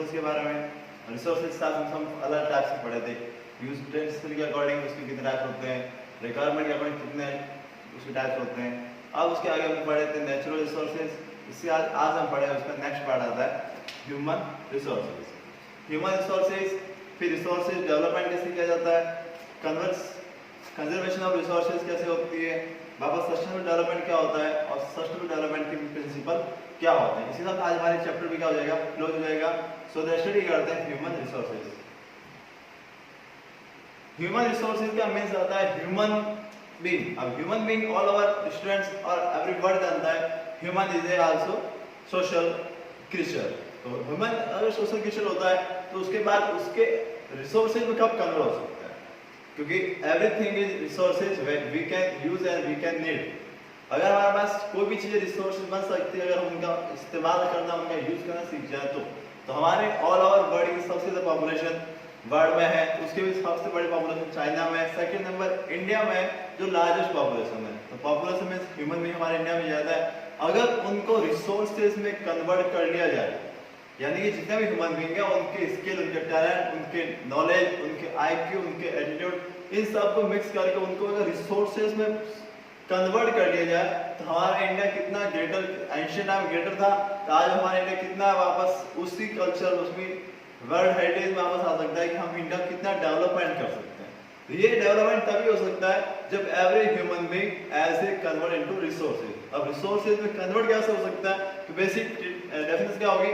Resources के बारे में। रिसोर्सेज का हम अलग टाइप से पढ़े थे, यूजेस के अकॉर्डिंग उसके कितने टाइप होते हैं, रिक्वायरमेंट के अकॉर्डिंग कितने उसके टाइप्स होते हैं। अब उसके आगे हम पढ़े थे नेचुरल रिसोर्सेज। इससे आज हम पढ़े उसका नेक्स्ट पार्ट आता है ह्यूमन रिसोर्सेज। ह्यूमन रिसोर्सेज, फिर रिसोर्सेज डेवलपमेंट कैसे किया जाता है, कंजर्वेशन ऑफ रिसोर्सेज कैसे होती है, वापस सस्टेनेबल डेवलपमेंट क्या होता है और सस्टेनेबल डेवलपमेंट के प्रिंसिपल क्या होते हैं। इसी साथ आज हमारे चैप्टर भी क्या हो जाएगा, क्लोज हो जाएगा। सो द स्टडी करते हैं ह्यूमन रिसोर्सेज। ह्यूमन रिसोर्सेज का मीन्स आता है ह्यूमन बीइंग। अब human being all over students और एवरी वर्ड जानता है human is also social creature. तो ह्यूमन अगर सोशल क्रीचर होता है तो उसके बाद उसके रिसोर्सेज में कब कन्वर्ट हो सकता है, क्योंकि everything is resources we can use and we can need. अगर हमारे पास कोई भी चीज़ रिसोर्सेज बन सकती है, अगर हम उनका इस्तेमाल करना, उनका यूज करना सीख जाए तो हमारे ऑल ओवर वर्ल्ड की सबसे ज़्यादा पॉपुलेशन वर्ल्ड में है, उसके भी सबसे बड़ी पॉपुलेशन चाइना में, सेकंड नंबर इंडिया में जो लार्जेस्ट पॉपुलेशन है। तो पॉपुलेशन में ह्यूमन बीइंग हमारे इंडिया में ज़्यादा है। अगर उनको रिसोर्सेज में कन्वर्ट कर लिया जाए, यानी कि जितने भी ह्यूमन बीइंग है उनके स्किल, उनके टैलेंट, उनके नॉलेज, उनके आईक्यू, उनके एटीट्यूड, इन सबको मिक्स करके उनको अगर रिसोर्सेज में कन्वर्ट कर लिया जाए तो हमारा इंडिया कितना ग्रेटर, एंशिएंट टाइम ग्रेटर था, तो आज हमारा इंडिया कितना वापस उसी कल्चर, उसमें वर्ल्ड हेरिटेज में वापस आ सकता है कि हम इंडिया कितना डेवलपमेंट कर सकते हैं। तो ये डेवलपमेंट तभी हो सकता है जब every human being as a convert into resources. अब रिसोर्सेज में कन्वर्ट कैसे हो सकता है, तो बेसिक डेफिनेशन क्या होगी,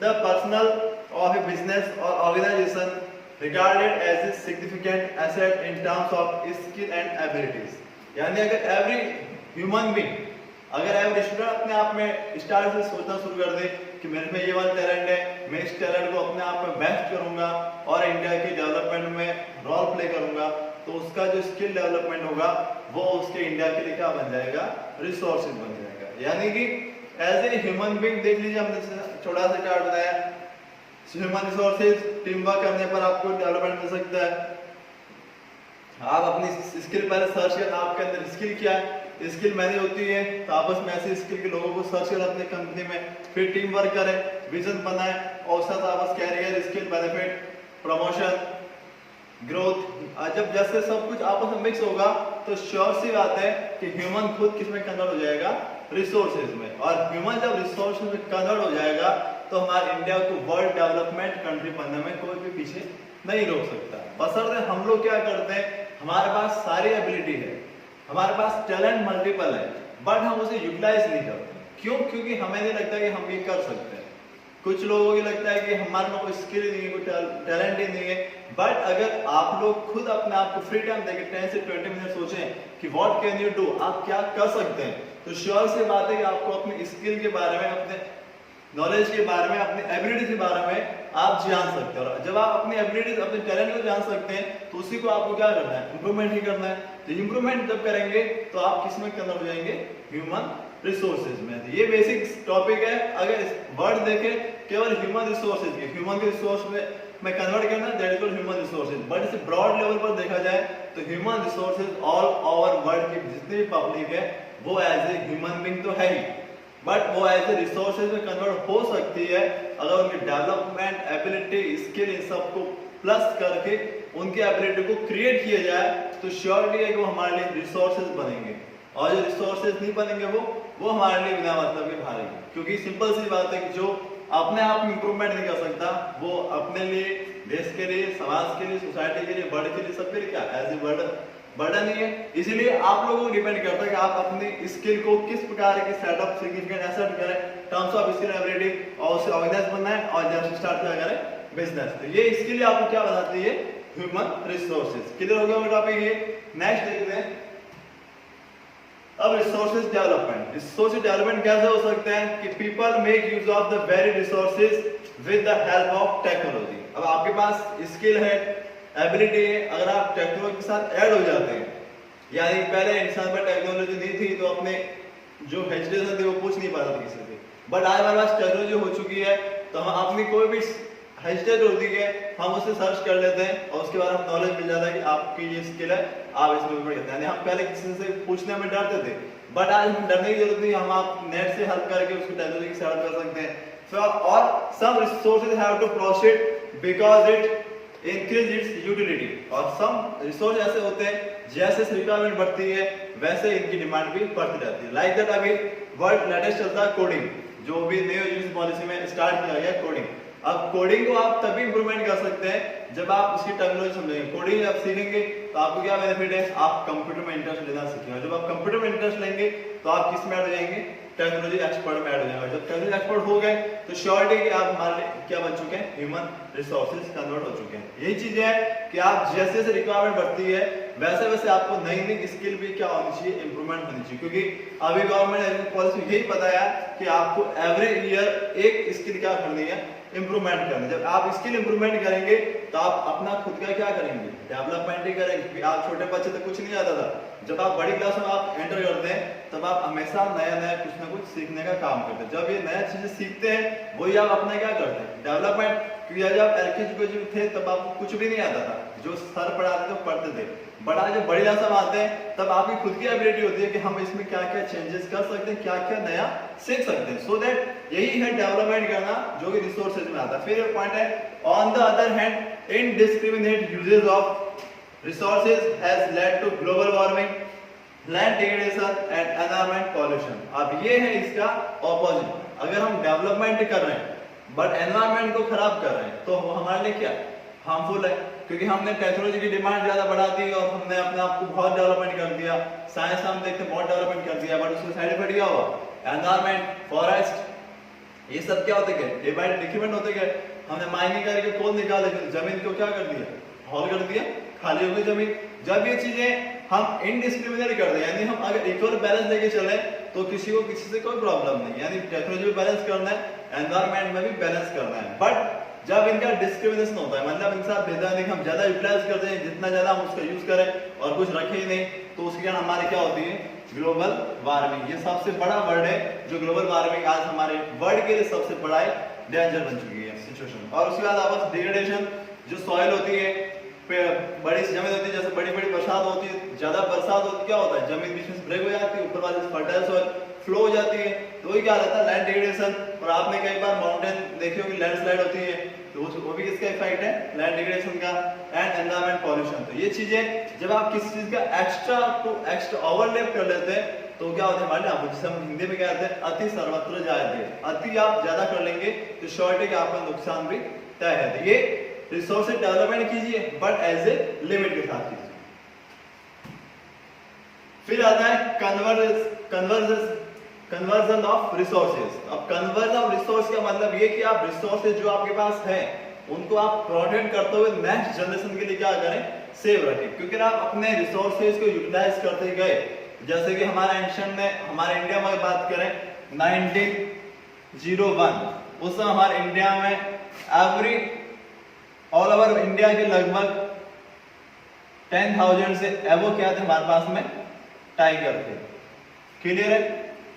the personal of a business और organisation regarded as a significant asset in terms of skill and abilities। यानी अगर एवरी ह्यूमन बीइंग, अगर एवरी स्टूडेंट अपने आप में स्टार्ट से सोचना शुरू कर दे कि मेरे में ये वाला टैलेंट है, मैं इस टैलेंट को अपने आप में बेस्ट करूंगा और इंडिया के डेवलपमेंट में रोल प्ले करूंगा, तो उसका जो स्किल डेवलपमेंट होगा वो उसके इंडिया के लिए क्या बन जाएगा, रिसोर्सेज बन जाएगा। यानी कि एज ए ह्यूमन बीइंग देख लीजिए, हमने छोटा सा चार्ट बताया, ह्यूमन रिसोर्सेज टीम वर्क करने पर आपको डेवलपमेंट मिल सकता है। आप अपनी स्किल पहले सर्च करें, आपके अंदर स्किल क्या है, स्किल मैंने होती है, तो आपस में ऐसे स्किल के लोगों को सर्च करें अपने कंपनी में, फिर टीम वर्क करें, विजन बनाएं और साथ आपस career, skill, benefit, promotion, growth. जब जैसे सब कुछ आपस में मिक्स होगा तो श्योर सी बात है कि ह्यूमन खुद किसमें कन्वर्ट हो जाएगा, रिसोर्सेज में। और ह्यूमन जब रिसोर्सेज में कन्वर्ट हो जाएगा तो हमारे इंडिया को वर्ल्ड डेवलपमेंट कंट्री बनने में कोई भी पीछे नहीं रोक सकता। बशर्ते हम लोग क्या करते हैं, हमारे पास सारी एबिलिटी है, हमारे पास टैलेंट मल्टीपल है, बट हम उसे यूटिलाइज नहीं करते। क्यों? क्योंकि हमें नहीं लगता कि हम ये कर सकते हैं। कुछ लोगों को लगता है कि हमारे में कोई स्किल नहीं है, कोई टैलेंट ही नहीं है। बट अगर आप लोग खुद अपने आप को फ्री टाइम देके 10 से 20 मिनट सोचें कि व्हाट कैन यू डू, आप क्या कर सकते हैं, तो श्योर सी बात है कि आपको अपने स्किल के बारे में, अपने नॉलेज के बारे में, अपनी एबिलिटी के बारे में आप जान सकते हैं। और जब आप अपनी एबिलिटीज, अपने टैलेंट को जान सकते हैं तो उसी को आपको क्या करना है, इंप्रूवमेंट ही करना है। तो इंप्रूवमेंट जब करेंगे तो आप किस में कन्वर्ट हो जाएंगे, ह्यूमन रिसोर्सेज में। तो ये बेसिक टॉपिक है। अगर वर्ड देखें केवल ह्यूमन रिसोर्सेज के, ह्यूमन के रिसोर्स में कन्वर्ट करना, that is called human resources. But इसे ब्रॉड लेवल पर देखा जाए तो human resources all over world की जितनी भी पब्लिक है वो एज ए ह्यूमन बीइंग तो है ही, बट वो ऐसे रिसोर्सेज में कन्वर्ट हो सकती है अगर उनकी डेवलपमेंट, एबिलिटी, स्किल, इन सबको प्लस करके उनकी एबिलिटी को क्रिएट किया जाए तो श्योरली है कि वो हमारे लिए रिसोर्सेज बनेंगे। और जो रिसोर्सेज नहीं बनेंगे वो हमारे लिए बिना मतलब के भारी, क्योंकि सिंपल सी बात है कि जो अपने आप में इंप्रूवमेंट नहीं कर सकता वो अपने लिए, देश के लिए, समाज के लिए, सोसाइटी के लिए, वर्ल्ड के लिए, सबके लिए क्या एज ए बर्डन नहीं है। इसीलिए आप लोगों को डिपेंड करता है कि आप अपनी स्किल को किस प्रकार के सेटअप, सिग्निफिकेंट एसेट करें, टर्म्स ऑफ स्किल एबिलिटी, और उसे ऑर्गेनाइज बनना है और जब स्टार्ट क्या करें, बिजनेस। तो ये इसके लिए आपको क्या बताती है, ह्यूमन रिसोर्सेज। क्लियर हो गया टॉपिक ये। नेक्स्ट देखते हैं अब रिसोर्सेज डेवलपमेंट। रिसोर्सेज डेवलपमेंट कैसे हो सकते हैं कि people make use of the very resources with the help of technology. अब आपके पास स्किल है, एबिलिटी है, अगर आप टेक्नोलॉजी के साथ ऐड हो जाते हैं, यानी पहले इंसान पर टेक्नोलॉजी नहीं थी तो अपने जो हेजिटेशन थे वो पूछ नहीं पाता था किसी से, बट आज हमारे पास टेक्नोलॉजी हो चुकी है तो हम अपनी कोई भी हेजिटेट होती है हम उसे सर्च कर लेते हैं और उसके बाद हम नॉलेज मिल जाता है कि आपकी ये स्किल है, आप इसमें भी करते हैं। हम पहले किसी से पूछने में डरते थे, बट आज हम डरने की जरूरत नहीं, हम आप नेट से हेल्प करके उसको टेक्नोलॉजी से हेल्प कर सकते हैं। So or some resources have to proceed because it increase its utility, और some resources ऐसे होते हैं जैसे रिक्वायरमेंट बढ़ती है वैसे इनकी डिमांड भी बढ़ती रहती है. लाइक दैट अभी वर्ल्ड लेटेस्ट चलता है कोडिंग, जो भी न्यू एजुकेशन पॉलिसी में स्टार्ट किया गया कोडिंग. अब कोडिंग को आप तभी इंप्रूवमेंट कर सकते हैं जब आप उसकी टेक्नोलॉजी समझेंगे. कोडिंग आप सीखेंगे तो आपको क्या बेनिफिट है, आप कंप्यूटर में इंटरेस्ट लेना सीखेंगे. जब आप कंप्यूटर में इंटरेस्ट लेंगे तो आप किस में ऐड हो जाएंगे, टेक्नोलॉजी एक्सपर्ट में ऐड हो जाएंगे. जब टेक्नोलॉजी एक्सपर्ट हो गए तो श्योरिटी कि आप हमारे लिए क्या बन चुके हैं, ह्यूमन रिसोर्सेज कन्वर्ट हो चुके हैं. यही चीज है कि आप जैसे जैसे रिक्वायरमेंट बढ़ती है वैसे वैसे आपको नई नई स्किल भी क्या होनी चाहिए, इंप्रूवमेंट होनी चाहिए. क्योंकि अभी गवर्नमेंट पॉलिसी यही बताया कि आपको एवरी ईयर एक स्किल क्या करनी है, इंप्रूवमेंट करनी. जब आप स्किल इंप्रूवमेंट करेंगे तो आप अपना खुद का क्या करेंगे, डेवलपमेंट ही करेंगे. आप छोटे बच्चे तो कुछ नहीं आता था, जब आप बड़ी क्लास में आप एंटर करते हैं तब आप हमेशा नया नया कुछ ना कुछ सीखने का काम करते हैं. जब ये नया चीजें सीखते हैं वही आप अपना क्या करते हैं, डेवलपमेंट. क्योंकि जब एलकेजी में थे तब आपको कुछ भी नहीं आता था, जो सर पढ़ाते थे पढ़ते थे. बड़ा जब बड़ी क्लास में आते हैं तब आपकी खुद की एबिलिटी होती है कि हम इसमें क्या क्या चेंजेस कर सकते हैं, क्या क्या नया सीख सकते हैं. सो दैट यही है डेवलपमेंट करना जो कि रिसोर्सेज में आता है. फिर एक पॉइंट है, on the other hand indiscriminate usage of resources has led to global warming, land degradation and environment pollution. अब ये है इसका ऑपोजिट. अगर हम डेवलपमेंट कर रहे हैं बट एनवायरनमेंट को खराब कर रहे हैं तो वो हमारे लिए क्या हार्मफुल है. क्योंकि हमने टेक्नोलॉजी की डिमांड ज्यादा बढ़ा दी और हमने अपने आप को बहुत डेवलपमेंट कर दिया. साइंस हम देखते हैं बहुत डेवलपमेंट कर दिया, बट उसका साइड इफेक्ट क्या हुआ, एनवायरनमेंट, फॉरेस्ट, ये सब क्या होते गए, डे बाय डे डिक्रीमेंट होते गए. हमने माइनिंग करके कोल निकाले, जमीन को क्या कर दिया, हॉल कर दिया, खाली हो गई जमीन. जब ये चीजें हम इनडिस्क्रिमिनेट कर दें, यानी हम अगर इक्वल बैलेंस लेके चले तो किसी को किसी से कोई प्रॉब्लम नहीं. यानी टेक्नोलॉजी में बैलेंस करना है, एनवायरनमेंट में भी बैलेंस करना है. बट जब इनका डिस्क्रिमिनेशन होता है, मतलब इनका भेदभाव नहीं, हम ज्यादा यूटिलाइज करते हैं, जितना ज्यादा हम उसका यूज करें और कुछ रखे ही नहीं, तो उसके कारण हमारी क्या होती है, ग्लोबल वार्मिंग. ये सबसे बड़ा वर्ड है जो ग्लोबल वार्मिंग आज हमारे वर्ल्ड के लिए सबसे बड़ा डेंजर बन चुकी है सिचुएशन. और उसके बाद आपस डिग्रेडेशन, जो सॉइल होती है, बड़ी जमीन होती है, जैसे बड़ी बड़ी बरसात होती है, ज्यादा बरसात होती है, क्या होता है, जमीन बीच में से ब्रेक हो जाती है, ऊपर वाली फर्टाइल सॉइल फ्लो हो जाती है, तो वही क्या रहता है, लैंड डिग्रेडेशन. और आपने कई बार माउंटेन देखे होगी, लैंडस्लाइड होती है, तो वो भी किसका इफेक्ट है, लैंड डिग्रेडेशन का. And environment pollution. तो ये चीजें जब आप किसी चीज का एक्स्ट्रा ओवरलैप कर लेते हैं तो क्या होता है हमारे यहाँ, जिसे हम हिंदी में कहते हैं अति सर्वत्र जायते. अति आप ज्यादा कर लेंगे तो श्योरिटी कि आपका नुकसान भी तय है. तो ये रिसोर्सेज डेवलपमेंट कीजिए बट एज ए लिमिट के साथ कीजिए. फिर आता है कन्वर्जन ऑफ रिसोर्सेज. अब कन्वर्जन ऑफ रिसोर्स का मतलब ये कि आप रिसोर्सेज जो आपके पास है उनको आप प्रोटेक्ट करते हुए नेक्स्ट जनरेशन के लिए क्या करें, सेव रखें. क्योंकि आप अपने रिसोर्सेज को यूटिलाइज करते गए, जैसे कि हमारा एंशिएंट में, हमारे इंडिया में बात करें 1901, उस समय हमारे इंडिया में ऑल ओवर इंडिया के लगभग 10,000 से एवो क्या थे हमारे पास में, टाइगर थे. क्लियर है.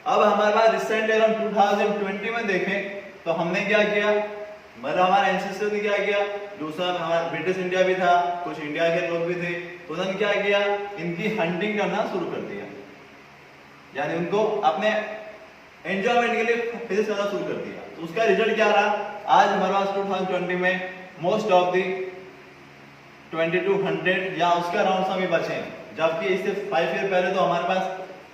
अब हमारे पास रिसेंटली अराउंड 2020 में देखें तो हमने क्या किया, मतलब हमारे एंसेस्टर्स ने क्या किया, दूसरा हमारा ब्रिटिश इंडिया भी था, कुछ इंडिया के लोग भी थे, तो उन्होंने क्या किया, इनकी हंटिंग करना शुरू कर दिया. यानी उनको अपने एंजॉयमेंट के लिए फेस करना शुरू कर दिया. तो उसका रिजल्ट क्या रहा, आज हमारे पास 2020 में मोस्ट ऑफ दी 2200 या उसका अराउंड सभी बचे हैं. जबकि इससे 5 ईयर पहले तो हमारे पास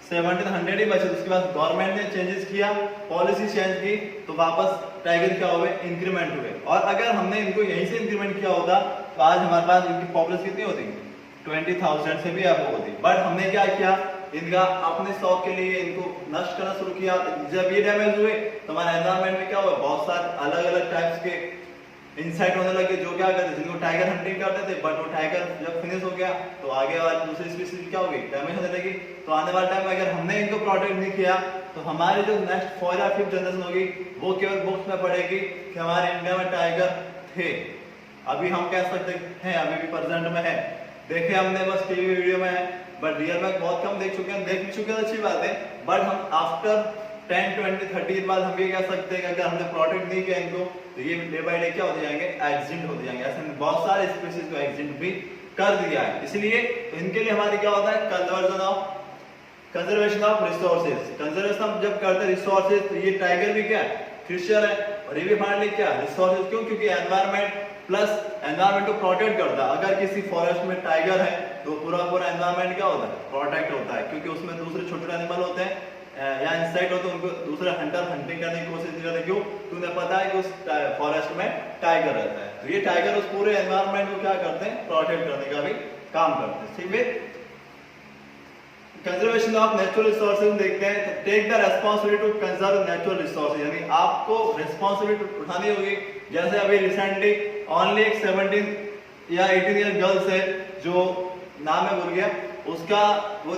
1700 ही बचे. उसके बाद गवर्नमेंट ने चेंजेस किया, पॉलिसी चेंज की, तो वापस टाइगर क्या हुए, इंक्रीमेंट हुए. और अगर हमने इनको यहीं से इंक्रीमेंट किया होता तो आज हमारे पास इनकी पॉपुलेशन कितनी होती, 20,000 से भी अब होती. बट हमने क्या किया, इनका अपने शौक के लिए इनको नष्ट करना शुरू किया. जब ये डैमेज हुए तो हमारे एनवायरनमेंट में क्या हुआ, बहुत सारे अलग अलग टाइप्स के इंसेक्ट होने लगे, जो क्या करते, जिनको टाइगर हंटिंग करते थे, बट वो टाइगर जब फिनिश हो गया तो आगे वाली दूसरी स्पीशीज क्या होगी, डैमेज होने लगी. तो आने वाले टाइम में अगर हमने इनको प्रोटेक्ट नहीं किया तो हमारी जो नेक्स्ट 4 या 5 जनरेशन होगी वो केवल बुक्स में पढ़ेगी कि हमारे इंडिया में टाइगर थे. अभी हम कह सकते हैं अभी भी प्रेजेंट में है, देखे हमने बस टीवी वीडियो में है, बट रियल में बहुत कम देख चुके हैं. देख चुके हैं अच्छी बात है, बट हम आफ्टर 10, 20, 30 बाद हम ये कह सकते हैं कि अगर हमने प्रोटेक्ट नहीं किया इनको तो ये डे बाय डे क्या होते जाएंगे, एक्सिंक्ट होते जाएंगे. ऐसे में बहुत सारे स्पीशीज को एक्सिंक्ट भी कर दिया है. इसलिए तो इनके लिए हमारी क्या होता है, कंजर्वेशन ऑफ रिसोर्सेज. कंजर्वेशन जब करते हैं रिसोर्सेज तो ये टाइगर भी क्या क्रिएचर है और ये भी हमारे लिए क्या रिसोर्सेज, क्यों? क्योंकि एनवायरमेंट प्लस एनवायरमेंट को प्रोटेक्ट करता है। अगर किसी फॉरेस्ट में टाइगर है तो पूरा एनवायरमेंट क्या होता है, प्रोटेक्ट होता है, क्योंकि उसमें दूसरे छोटे एनिमल होते हैं या इंसेक्ट होते हैं, उनको दूसरे हंटर हंटिंग करने की कोशिश नहीं करते। क्यों? क्योंकि उन्हें पता है कि उस फॉरेस्ट में टाइगर रहता है। तो ये टाइगर उस पूरे एनवायरमेंट को क्या करते हैं, प्रोटेक्ट करने का भी काम करते हैं। ठीक है, कंजर्वेशन ऑफ नेचुरल रिसोर्सेज देखते हैं। तो take the responsibility to conserve natural resources, यानी आपको रेस्पॉन्सिबिलिटी उठानी होगी। जैसे अभी रिसेंटली ओनली एक 17 या 18 ईयर गर्ल्स है जो नाम है भूल गया उसका, वो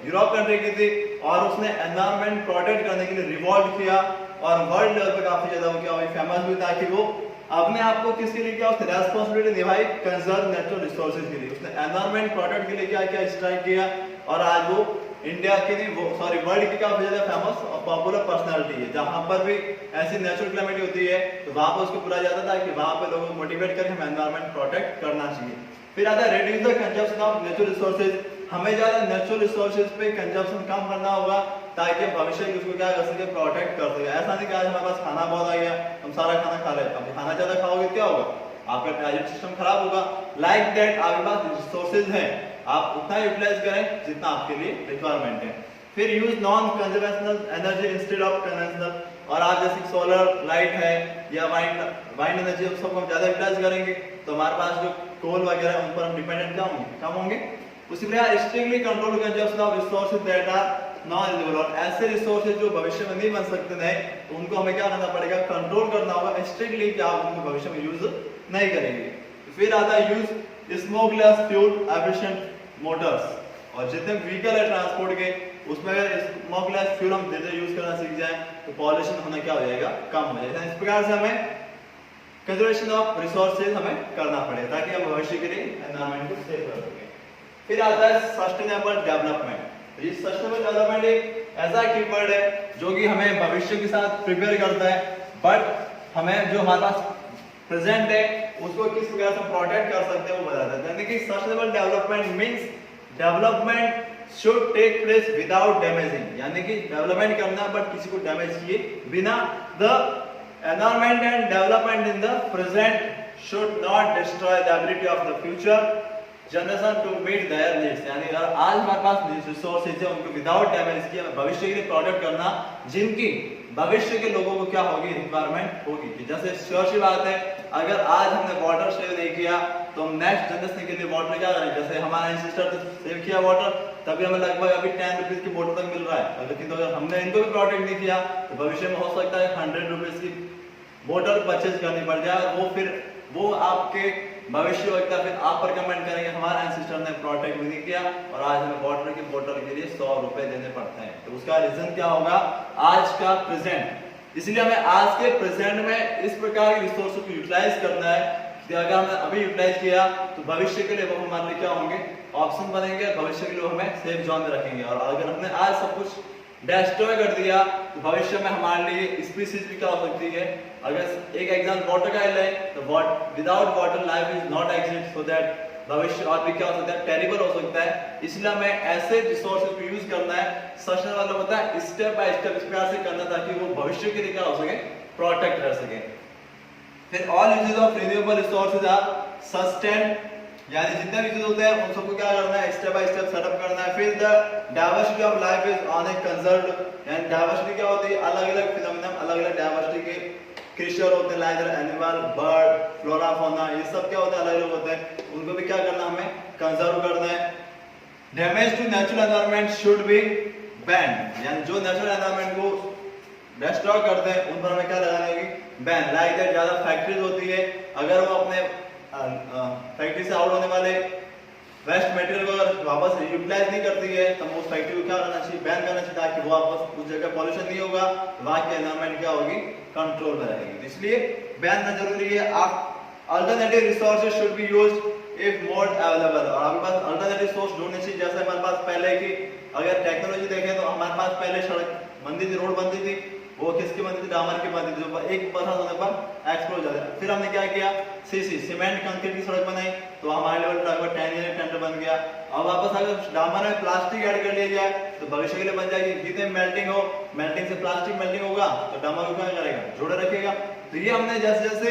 यूरोप कंट्री की थी और उसने एनवायरमेंट प्रोटेक्ट करने के लिए रिवॉल्ट किया और वर्ल्ड लेवल पे काफी ज्यादा वो क्या हुई, फेमस हुई, ताकि वो अपने आप को किसके लिए क्या उसने रेस्पॉन्सिबिलिटी निभाई, कंजर्व नेचुरल रिसोर्सेज के लिए। उसने एनवायरमेंट प्रोटेक्ट के लिए क्या क्या स्ट्राइक किया और आज वो इंडिया की नहीं वो वर्ल्ड की काफी ज्यादा फेमस और पॉपुलर पर्सनालिटी है। जहां पर भी ऐसी नेचुरल क्लाइमेट होती है तो वहां पर उसको बुलाया जाता था कि वहां पे लोगों को मोटिवेट करके हमें एनवायरमेंट प्रोटेक्ट करना चाहिए। फिर आता है reduce the consumption of natural resources, हमें ज्यादा नेचुरल रिसोर्सेज पे कंजप्शन कम करना होगा ताकि भविष्य में उसको क्या कर सके, प्रोटेक्ट कर सके। ऐसा नहीं कि आज हमारे पास खाना बहुत आ गया हम सारा खाना खा रहे हैं, अब खाना ज्यादा खाओगे क्या होगा, आपका डाइजेस्ट सिस्टम खराब होगा। लाइक दैट आपके पास रिसोर्सेज हैं, आप उतना यूटिलाइज करें जितना आपके लिए रिक्वायरमेंट है। फिर use non conventional energy instead of conventional, और आप जैसे सोलर लाइट है या वाइंड एनर्जी उन सबको हम ज्यादा यूटिलाइज करेंगे तो हमारे पास जो कोल वगैरह उन पर हम डिपेंडेंट क्या होंगे, कम होंगे। उसी प्रकार strictly control consumption of resources that are non usable, और ऐसे रिसोर्सेज जो भविष्य में नहीं बन सकते नहीं तो उनको हमें क्या करना पड़ेगा, कंट्रोल करना होगा स्ट्रिक्टली कि आप उनको भविष्य में यूज नहीं करेंगे। फिर आता है use smokeless fuel efficient Motors, और जितने व्हीकल है ट्रांसपोर्ट के उसमें अगर स्मोकलेस फ्यूल हम धीरे यूज करना सीख जाएं तो पॉल्यूशन होना क्या हो जाएगा, कम हो जाएगा। इस प्रकार से हमें कंजर्वेशन ऑफ रिसोर्सेज हमें करना पड़ेगा ताकि हम भविष्य के लिए एनवायरनमेंट को सेव कर सकें। फिर आता है सस्टेनेबल डेवलपमेंट। ये सस्टेनेबल डेवलपमेंट एक ऐसा कीवर्ड है जो कि हमें भविष्य के साथ प्रिपेयर करता है, बट हमें जो हमारे पास प्रेजेंट है उसको किस प्रकार से प्रोटेक्ट कर सकते हैं वो बताता है। यानी कि sustainable development means development should take place without damaging, यानी कि डेवलपमेंट करना बट किसी को डैमेज किए बिना। The environment and development in the present should not destroy the ability of the future generation to meet their needs, यानी अगर आज हमारे पास रिसोर्सेज है उनको विदाउट डैमेज किए भविष्य के लिए प्रोटेक्ट करना जिनकी भविष्य के लोगों को क्या होगी, रिक्वायरमेंट होगी। जैसे श्योर सी बात है अगर आज हमने वाटर सेव नहीं किया तो हम नेक्स्ट जनरेशन के लिए वाटर क्या करेंगे, जैसे हमारे एंसेस्टर ने सेव किया वाटर तभी हमें लगभग अभी 10 रुपीज की बोतल तक मिल रहा है, लेकिन अगर हमने इनको भी प्रोटेक्ट नहीं किया तो भविष्य में हो सकता है 100 रुपीज की बोतल परचेज करनी पड़ जाए और वो फिर वो आपके भविष्य वक्ता फिर आप पर कमेंट करेंगे हमारे एंसेस्टर ने प्रोटेक्ट नहीं किया और आज हमें वाटर की बोतल के लिए 100 रुपए देने पड़ते हैं। तो उसका रीजन क्या होगा, आज का प्रेजेंट। इसलिए हमें आज के प्रेजेंट में इस प्रकार के रिसोर्स को यूटिलाइज करना है कि अगर हमने अभी यूटिलाइज किया तो भविष्य के लिए वो हमारे लिए क्या होंगे, ऑप्शन बनेंगे, भविष्य के लिए हमें सेफ जोन में रखेंगे। और अगर हमने आज सब कुछ डिस्ट्रॉय कर दिया तो भविष्य में हमारे लिए स्पीसीज भी क्या हो सकती है। अगर एक एग्जांपल वाटर का ले तो without water life is not exist, so that भविष्य और भी क्या हो सकता है, टेरिबल हो सकता है। इसलिए हमें ऐसे रिसोर्सेज को यूज करना है, सस्टेनेबल वाला होता है स्टेप बाय स्टेप इस प्रकार से करना ताकि वो भविष्य के लिए क्या हो सके, प्रोटेक्ट रह सके। फिर all uses of renewable resources are sustain, यानी जितने भी यूज होते हैं उन सबको क्या करना है, स्टेप बाय स्टेप सेटअप करना है। फिर the diversity of life is on A conserved, यानी डाइवर्सिटी क्या होती है, अलग-अलग फिनोमेना, अलग-अलग डाइवर्सिटी के क्रिएचर होते हैं, like animal, bird, flora, fauna, ये सब क्या होते हैं, अलग-अलग होते हैं, उनको भी क्या करना हमें कंजर्व करना है। Damage to natural environment should be banned, यानी जो नेचुरल एनवायरनमेंट को डिस्ट्रॉय करते हैं उन पर हमें क्या लगानी होगी, बैन। लाइक दैट ज्यादा फैक्ट्रीज होती है, अगर वो अपने फैक्ट्री से आउट होने वाले वेस्ट मटेरियल को अगर वापस यूटिलाइज नहीं करती है तो उस फैक्ट्री को क्या करना चाहिए, बैन करना चाहिए ताकि वो वापस उस जगह पॉल्यूशन नहीं होगा, वहां की एनवायरनमेंट क्या होगी, कंट्रोल में रहेगी। तो इसलिए बैन करना जरूरी है। आप alternative resources should be used if mode available, और आपके पास अल्टरनेटिव सोर्स ढूंढनी चाहिए। जैसे हमारे पास पहले की अगर टेक्नोलॉजी देखें तो हमारे पास पहले सड़क बनती थी, रोड बनती थी, वो किसकी बनती थी, डामर की बनती थी, जो एक बरसात होने पर एक्सप्लोर हो जाता है। फिर हमने क्या किया, सीमेंट कंक्रीट की सड़क बनाई, तो हमारे लेवल पर लगभग 10 ईयर टेंडर बन गया। अब वापस अगर डामर में प्लास्टिक ऐड कर लिया जाए तो भविष्य के लिए बन जाएगी, जितने मेल्टिंग हो, मेल्टिंग से प्लास्टिक मेल्टिंग होगा तो डामर को क्या करेगा, जोड़े रखेगा। तो ये हमने जैसे जैसे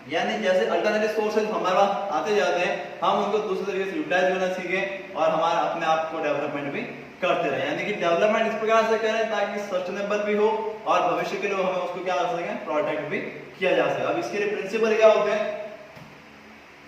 यानी जैसे अल्टरनेटिव सोर्सेज हमारे पास आते जाते हैं, हम उनको दूसरे तरीके से यूटिलाइज करना सीखें और हमारा अपने आप को डेवलपमेंट भी करते रहे। यानी कि डेवलपमेंट इस प्रकार से करें ताकि सस्टेनेबल भी हो और भविष्य के लिए हमें उसको क्या कर सकें, प्रोटेक्ट भी किया जा सके। अब इसके लिए प्रिंसिपल क्या होते हैं,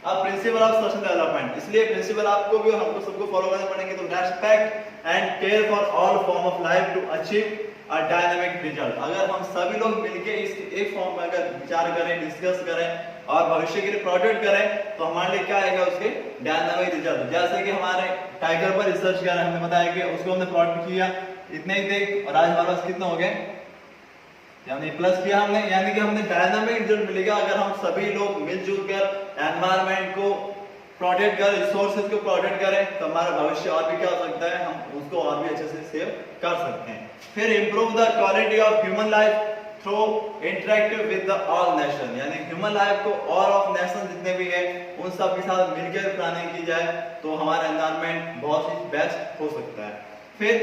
अब प्रिंसिपल ऑफ सोशल डेवलपमेंट, इसलिए प्रिंसिपल आपको भी हमको सबको फॉलो करने पड़ेंगे। तो respect and care for all form of life to achieve a dynamic result. अगर हम सभी लोग मिलके इस एक फॉर्म में अगर विचार करें, डिस्कस करें और भविष्य के लिए प्रोजेक्ट करें तो हमारे लिए क्या आएगा, उसके डायनामिक रिजल्ट। जैसे कि हमारे टाइगर पर रिसर्च किया, हमने बताया कि उसको हमने प्लॉट किया, इतने ही थे और आज हमारे पास कितने हो गए, यानी प्लस किया हमने, यानी कि हमने डायनामिक रिजल्ट मिलेगा अगर हम सभी लोग मिलजुल कर एनवायरनमेंट को प्रोटेक्ट करें, रिसोर्सेज को प्रोटेक्ट करें तो हमारा भविष्य और भी क्या हो सकता है, हम उसको और भी अच्छे से सेव कर सकते हैं। फिर improve the quality of human life through interactive with the all nation, यानी ह्यूमन लाइफ को और ऑफ नेशन जितने भी है उन सब के साथ मिलकर प्लानिंग की जाए तो हमारा एनवायरनमेंट बहुत ही बेस्ट हो सकता है। फिर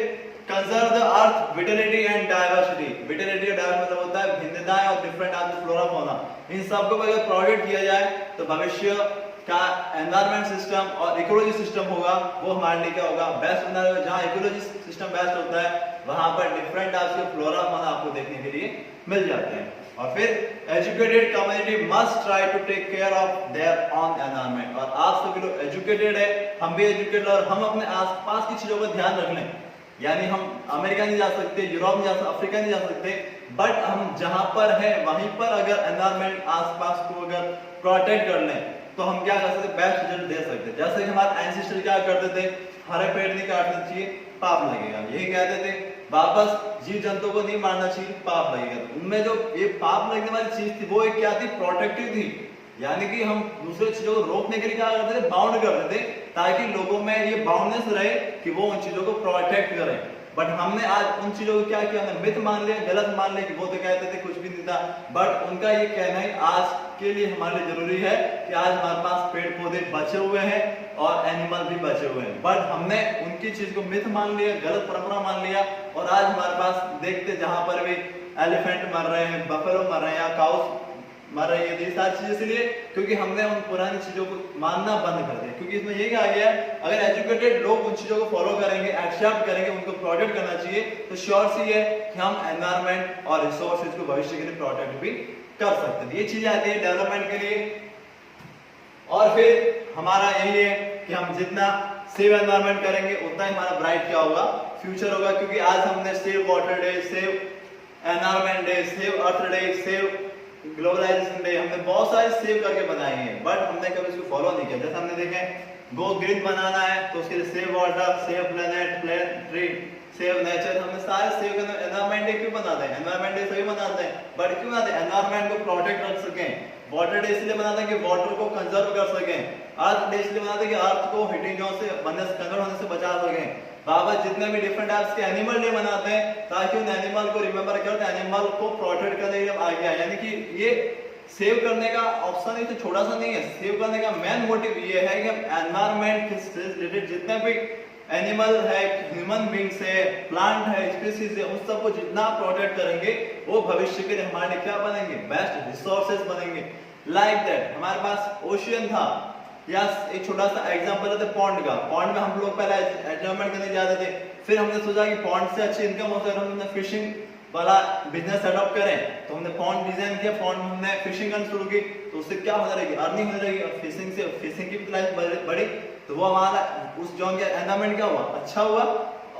conserve the earth vitality and diversity, vitality और डाइवर्सिटी मतलब होता है भिन्नताएं और डिफरेंट आर्ट फ्लोरा फौना, इन सबको अगर प्रोटेक्ट किया जाए तो भविष्य का एनवायरनमेंट सिस्टम और इकोलॉजी सिस्टम होगा वो हमारे लिए क्या होगा, बेस्ट बना रहेगा। जहां इकोलॉजी सिस्टम बेस्ट होता है वहां पर डिफरेंट टाइप्स के फ्लोरा फौना आपको देखने के लिए मिल जाते हैं। और फिर educated community must try to take care of their own environment, और आप सभी लोग एजुकेटेड है, हम भी एजुकेटेड, और हम अपने आसपास की चीजों का ध्यान रख लें। यानी हम अमेरिका नहीं जा सकते, यूरोप नहीं जा सकते, अफ्रीका नहीं जा सकते, बट हम जहां पर है वहीं पर अगर एनवायरनमेंट आसपास को अगर प्रोटेक्ट कर लें तो हम क्या कर सकते, बेस्ट रिजल्ट दे सकते। जैसे कि हमारे एंसेस्टर क्या करते थे, हरे पेड़ नहीं काटना चाहिए, पाप लगेगा, यही कहते थे। वापस जीव जंतु को नहीं मारना चाहिए, पाप लगेगा। उनमें जो ये पाप लगने वाली चीज थी वो एक क्या थी, प्रोटेक्टिव थी। यानी कि हम दूसरे चीजों को रोकने के लिए क्या करते थे, बाउंड करते थे ताकि लोगों में ये बाउंडनेस रहे कि वो उन चीजों को प्रोटेक्ट करें। बट हमने आज उन चीजों को क्या किया, हमने मिथ मान लिया, गलत मान लिया कि वो तो कहते थे कुछ भी नहीं था। बट उनका ये कहना है आज के लिए हमारे लिए जरूरी है कि आज हमारे पास पेड़ पौधे बचे हुए हैं और एनिमल भी बचे हुए हैं, बट हमने उनकी चीज को मिथ मान लिया, गलत परंपरा मान लिया, और आज हमारे पास देखते जहां पर भी एलिफेंट मर रहे हैं, बफेलो मर रहे हैं या काउस मर रही है, ये सारी चीजें इसलिए क्योंकि हमने उन पुरानी चीजों को मानना बंद कर दिया। क्योंकि इसमें ये कहा गया है अगर एजुकेटेड लोग उन चीजों को फॉलो करेंगे, एक्सेप्ट करेंगे, उनको प्रोटेक्ट करना चाहिए, तो श्योर सी है कि हम एनवायरनमेंट और रिसोर्सेज को भविष्य के लिए प्रोटेक्ट भी कर सकते हैं। ये चीजें आती है डेवलपमेंट के लिए। और फिर हमारा यही है कि हम जितना सेव एनवायरनमेंट करेंगे उतना ही हमारा ब्राइट क्या होगा, फ्यूचर होगा। क्योंकि आज हमने save water day, save environment day, save earth day, save globalisation day, हमने बहुत सारे सेव करके बनाए हैं, बट हमने कभी इसको फॉलो नहीं किया। जैसे हमने देखें गो ग्रीन बनाना है तो उसके लिए save water, save planet, plant tree, save nature, हमने सारे सेव करना। एनवायरनमेंट डे क्यों बनाते हैं, एनवायरनमेंट डे सभी बनाते हैं, बट क्यों बनाते हैं, एनवायरनमेंट को प्रोटेक्ट रख सकें। वाटर डे इसलिए बनाते हैं कि वाटर को कंजर्व कर सकें। अर्थ डे इसलिए बनाते हैं कि अर्थ को हीटिंग से कन्वर्ट होने से बचा सकें। बाबा जितने भी डिफरेंट टाइप्स के एनिमल डे मनाते हैं ताकि उन एनिमल को रिमेंबर करते, एनिमल को प्रोटेक्ट करने के लिए आगे आए। यानी कि ये सेव करने का ऑप्शन ही तो छोटा सा नहीं है, सेव करने का मेन मोटिव ये है कि हम एनवायरनमेंट से रिलेटेड जितने भी एनिमल है, ह्यूमन बींग्स है, प्लांट है, स्पीसीज है, उन सबको जितना प्रोटेक्ट करेंगे वो भविष्य के लिए हमारे लिए क्या बनेंगे, बेस्ट रिसोर्सेज बनेंगे। लाइक दैट हमारे पास ओशियन था, या एक छोटा सा एग्जांपल है पॉन्ड का। पॉन्ड में हम लोग पहले एंजॉयमेंट करने जाते थे, फिर हमने सोचा कि पॉन्ड से अच्छी इनकम हो सकती है, हमने फिशिंग वाला बिजनेस सेटअप करें, तो हमने पॉन्ड डिजाइन किया, पॉन्ड में हमने फिशिंग करना शुरू की, तो उससे क्या होने लगी, अर्निंग होने लगी, और फिशिंग से फिशिंग की लाइफ बढ़ी, तो वो हमारा उस जोन का एनवायरनमेंट क्या हुआ, अच्छा हुआ।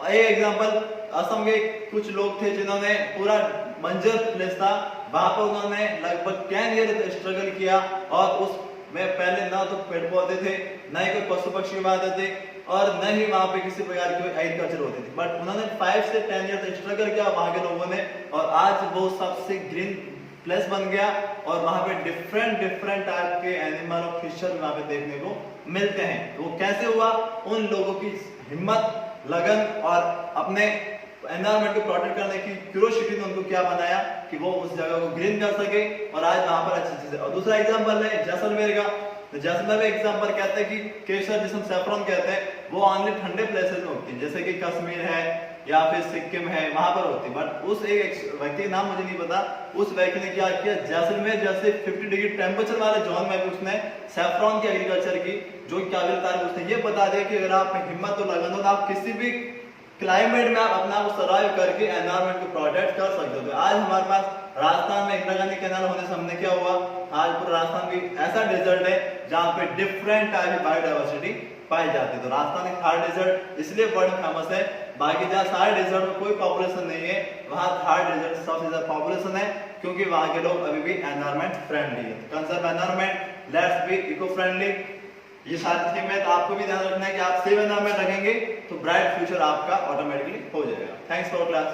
एक एग्जांपल, असम के कुछ लोग थे जिन्होंने पूरा बंजर प्लेस था, वहां पर उन्होंने लगभग 10 ईयर स्ट्रगल किया, और उस में पहले ना तो पेड़ पौधे थे, ना ही कोई पशु पक्षी आते थे, और न ही वहां पे किसी प्रकार की एग्रीकल्चर होती थी, बट उन्होंने 5 से 10 ईयर स्ट्रगल किया वहां के लोगों ने, और आज वो सबसे ग्रीन प्लेस बन गया, और वहां पे डिफरेंट टाइप के एनिमल और फिशर वहां पे देखने को मिलते हैं। तो वो कैसे हुआ, उन लोगों की हिम्मत, लगन और अपने एनवायरमेंट को प्रोटेक्ट करने की क्यूरियोसिटी ने उनको क्या बनाया कि वो उस जगह को ग्रीन कर सके और आज वहां पर अच्छी चीजें। और दूसरा एग्जांपल है जैसलमेर का। तो जैसलमेर में एग्जांपल कहते हैं कि केसर जिसमें सैफरन कहते हैं वो ओनली ठंडे प्लेसेस में होती है, जैसे कि कश्मीर है या फिर सिक्किम है, वहां पर होती है। बट उस एक व्यक्ति का नाम मुझे नहीं पता, उस व्यक्ति ने क्या किया, जैसलमेर जैसे 50 डिग्री टेम्परेचर वाले जोन में भी उसने सैफरन की एग्रीकल्चर की, जो काबिल तारीफ। उसने ये बता दिया कि अगर आप में हिम्मत तो लगन हो तो आप किसी भी क्लाइमेट में आप अपना को सर्वाइव करके एनवायरमेंट को प्रोटेक्ट कर सकते हो। तो आज हमारे पास राजस्थान में इंदिरा गांधी कैनाल होने से हमने क्या हुआ, आज पूरा राजस्थान भी ऐसा डेजर्ट है जहाँ पे डिफरेंट टाइप की बायोडाइवर्सिटी पाई जाती है। तो राजस्थान एक थार डेजर्ट इसलिए वर्ल्ड फेमस है, बाकी जहाँ सारे डेजर्ट में कोई पॉपुलेशन नहीं है वहाँ थार डेजर्ट सबसे ज्यादा पॉपुलेशन है, क्योंकि वहाँ के लोग अभी भी एनवायरमेंट फ्रेंडली है। Conserve environment, let's be eco friendly. ये सारी चीजें तो आपको भी ध्यान रखना है कि आप सेफ एनवायरमेंट रखेंगे तो ब्राइट फ्यूचर आपका ऑटोमेटिकली हो जाएगा। Thanks for class.